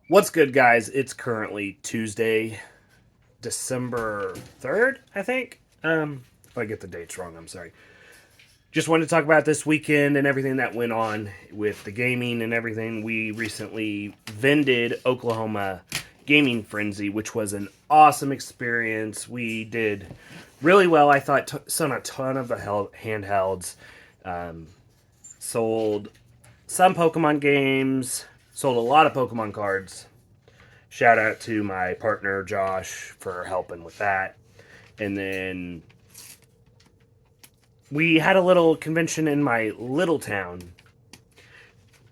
What's good, guys? It's currently Tuesday, December 3rd, I think. If I get the dates wrong, I'm sorry. Just wanted to talk about this weekend and everything that went on with the gaming and everything. We recently vended Oklahoma Gaming Frenzy, which was an awesome experience. We did really well. I thought sold a ton of the handhelds, um, sold some Pokemon games, sold a lot of Pokemon cards. Shout out to my partner Josh for helping with that. And then we had a little convention in my little town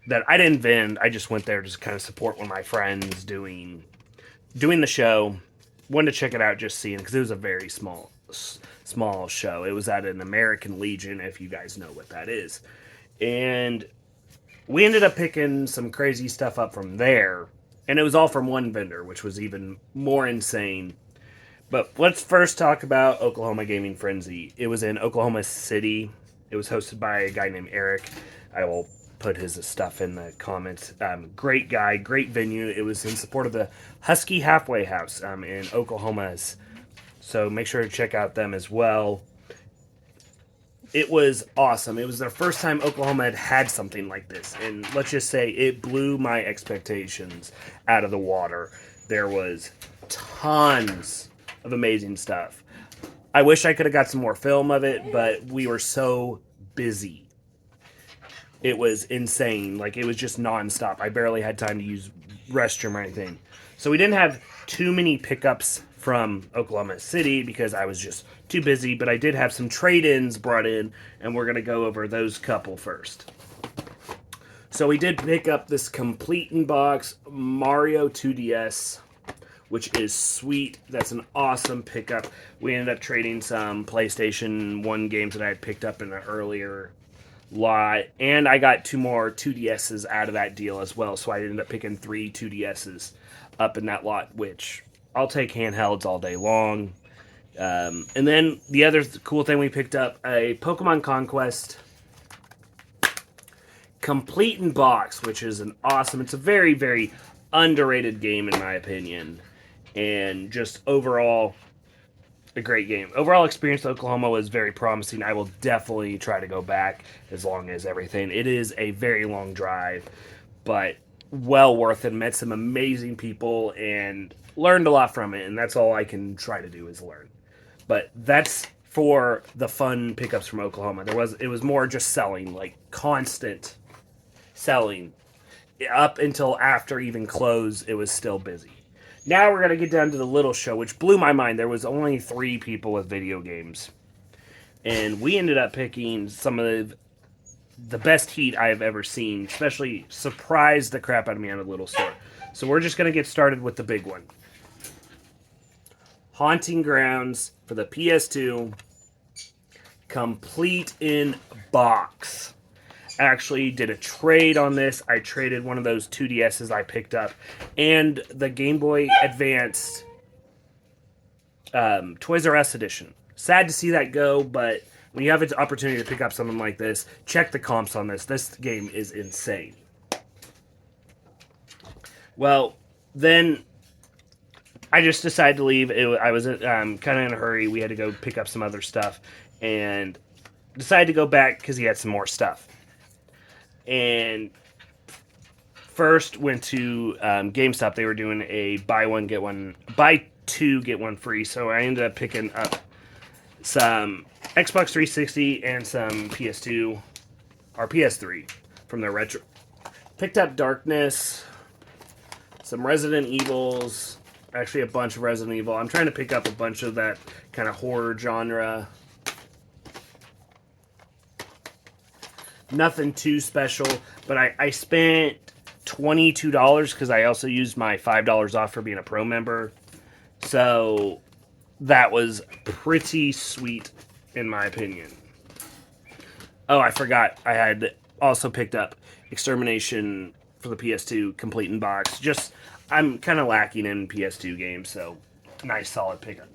that I didn't vend. I just went there to kind of support one of my friends doing the show. Wanted to check it out, just seeing, because it was a very small show. It was at an American Legion, if you guys know what that is. And we ended up picking some crazy stuff up from there. And it was all from one vendor, which was even more insane. But let's first talk about Oklahoma Gaming Frenzy. It was in Oklahoma City. It was hosted by a guy named Eric. I will put his stuff in the comments. Great guy, great venue. It was in support of the Husky Halfway House in Oklahoma's. So make sure to check out them as well. It was awesome. It was their first time Oklahoma had something like this. And let's just say it blew my expectations out of the water. There was tons of amazing stuff. I wish I could have got some more film of it, but we were so busy. It was insane. Like, it was just nonstop. I barely had time to use restroom or anything. So we didn't have too many pickups from Oklahoma City because I was just too busy, but I did have some trade-ins brought in, and we're going to go over those couple first. So we did pick up this complete in box Mario 2DS, which is sweet. That's an awesome pickup. We ended up trading some PlayStation 1 games that I had picked up in an earlier lot, and I got 2 more 2DSs out of that deal as well, so I ended up picking 3 2DSs up in that lot, which I'll take handhelds all day long. And then the other cool thing we picked up, a Pokemon Conquest complete in box, which is an awesome, it's a very, very underrated game in my opinion, and just overall a great game. Overall experience to Oklahoma was very promising. I will definitely try to go back as long as everything. It is a very long drive, but well worth it. Met some amazing people and learned a lot from it, and that's all I can try to do is learn. But that's for the fun pickups from Oklahoma. It was more just selling, like constant selling. Up until after even close, it was still busy. Now we're going to get down to the little show, which blew my mind. There was only 3 people with video games. And we ended up picking some of the best heat I have ever seen, especially surprised the crap out of me at a little store. So we're just going to get started with the big one. Haunting Grounds for the PS2, complete in box. Actually did a trade on this. I traded one of those 2DSs I picked up and the Game Boy Advance Toys R Us edition. Sad to see that go, but when you have an opportunity to pick up something like this, check the comps on this. This game is insane. Well, then I just decided to leave. I was kind of in a hurry. We had to go pick up some other stuff and decided to go back because he had some more stuff. And first went to GameStop. They were doing a buy 2 get 1 free. So I ended up picking up some Xbox 360 and some PS2 or PS3 from their retro. Picked up Darkness, some Resident Evils, actually a bunch of Resident Evil. I'm trying to pick up a bunch of that kind of horror genre. Nothing too special, but I spent $22 because I also used my $5 off for being a pro member. So that was pretty sweet in my opinion. Oh, I forgot. I had also picked up Extermination for the PS2 complete in box. Just, I'm kind of lacking in PS2 games, so nice solid pickup.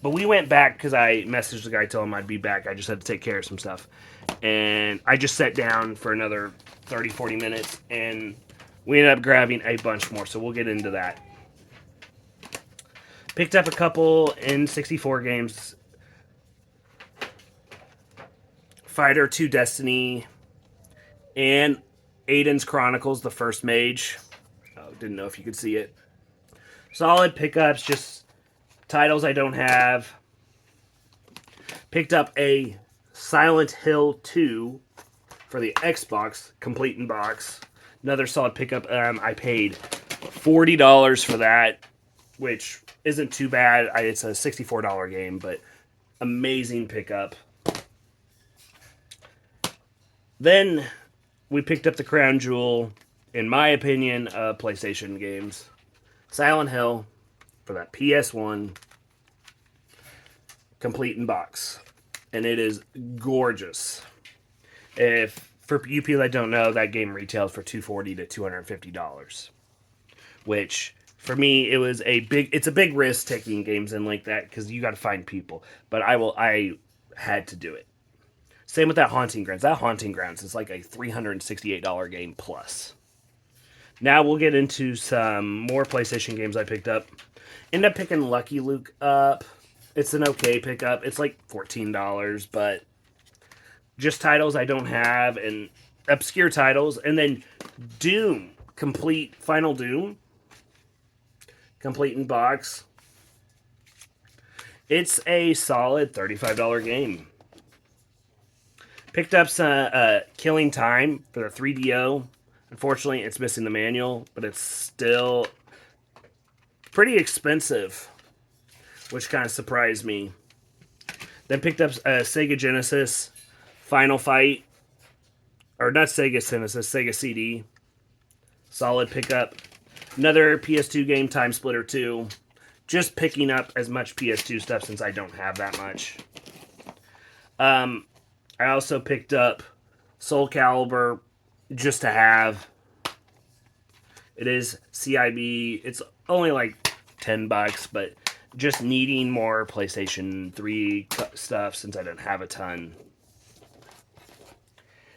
But we went back because I messaged the guy, told him I'd be back. I just had to take care of some stuff. And I just sat down for another 30, 40 minutes and we ended up grabbing a bunch more, so we'll get into that. Picked up a couple N64 games. Fighter 2 Destiny and Aiden's Chronicles, the first mage. Oh, didn't know if you could see it. Solid pickups, just titles I don't have. Picked up a Silent Hill 2 for the Xbox, complete in box. Another solid pickup. I paid $40 for that, which isn't too bad. It's a $64 game, but amazing pickup. Then we picked up the crown jewel, in my opinion, PlayStation games. Silent Hill for that PS1, complete in box. And it is gorgeous. For you people that don't know, that game retails for $240 to $250. Which, for me, it's a big risk taking games in like that, because you got to find people. But I had to do it. Same with that Haunting Grounds. That Haunting Grounds is like a $368 game plus. Now we'll get into some more PlayStation games I picked up. Ended up picking Lucky Luke up. It's an okay pickup. It's like $14, but just titles I don't have and obscure titles. And then Doom, Final Doom, complete in box. It's a solid $35 game. Picked up some Killing Time for the 3DO. Unfortunately, it's missing the manual, but it's still pretty expensive, which kind of surprised me. Then picked up Sega Genesis Final Fight, or not Sega Genesis, Sega CD. Solid pickup. Another PS2 game, Time Splitter 2. Just picking up as much PS2 stuff since I don't have that much. I also picked up Soul Calibur just to have. It is CIB. It's only like $10, but just needing more PlayStation 3 stuff since I didn't have a ton.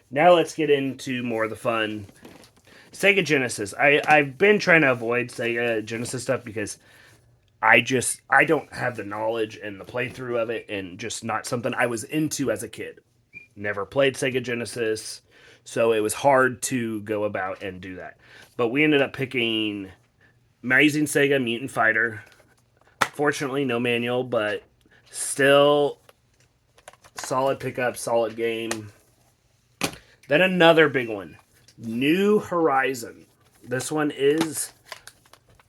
Now let's get into more of the fun. Sega Genesis. I've been trying to avoid Sega Genesis stuff because I don't have the knowledge and the playthrough of it, and just not something I was into as a kid. Never played Sega Genesis, so it was hard to go about and do that. But we ended up picking Amazing Sega Mutant Fighter. Fortunately, no manual, but still solid pickup, solid game. Then another big one, New Horizon. This one is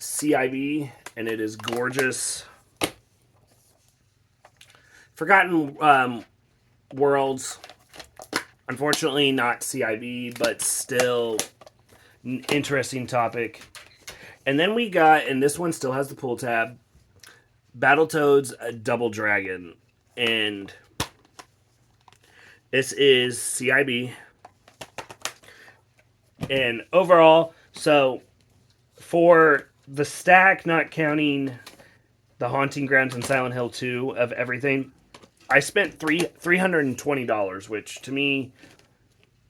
CIB, and it is gorgeous. Forgotten Worlds. Unfortunately, not CIB, but still an interesting topic. And then we got, and this one still has the pull tab, Battletoads Double Dragon. And this is CIB. And overall, so for the stack, not counting the Haunting Grounds and Silent Hill 2 of everything, I spent $320, which to me,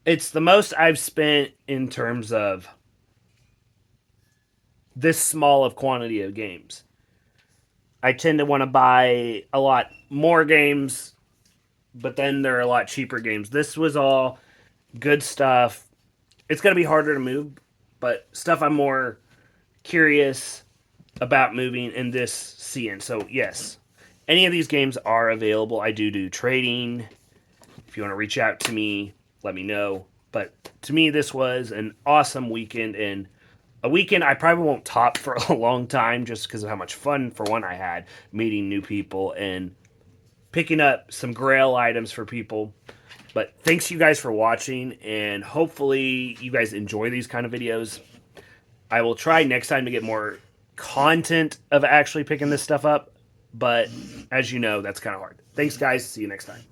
it's the most I've spent in terms of this small of quantity of games. I tend to want to buy a lot more games, but then there are a lot cheaper games. This was all good stuff. It's going to be harder to move, but stuff I'm more curious about moving in this seeing. So yes, any of these games are available. I do trading. If you want to reach out to me, let me know. But to me, this was an awesome weekend, and a weekend I probably won't top for a long time just because of how much fun, for one, I had meeting new people and picking up some Grail items for people. But thanks you guys for watching, and hopefully you guys enjoy these kind of videos. I will try next time to get more content of actually picking this stuff up, but as you know, that's kind of hard. Thanks, guys. See you next time.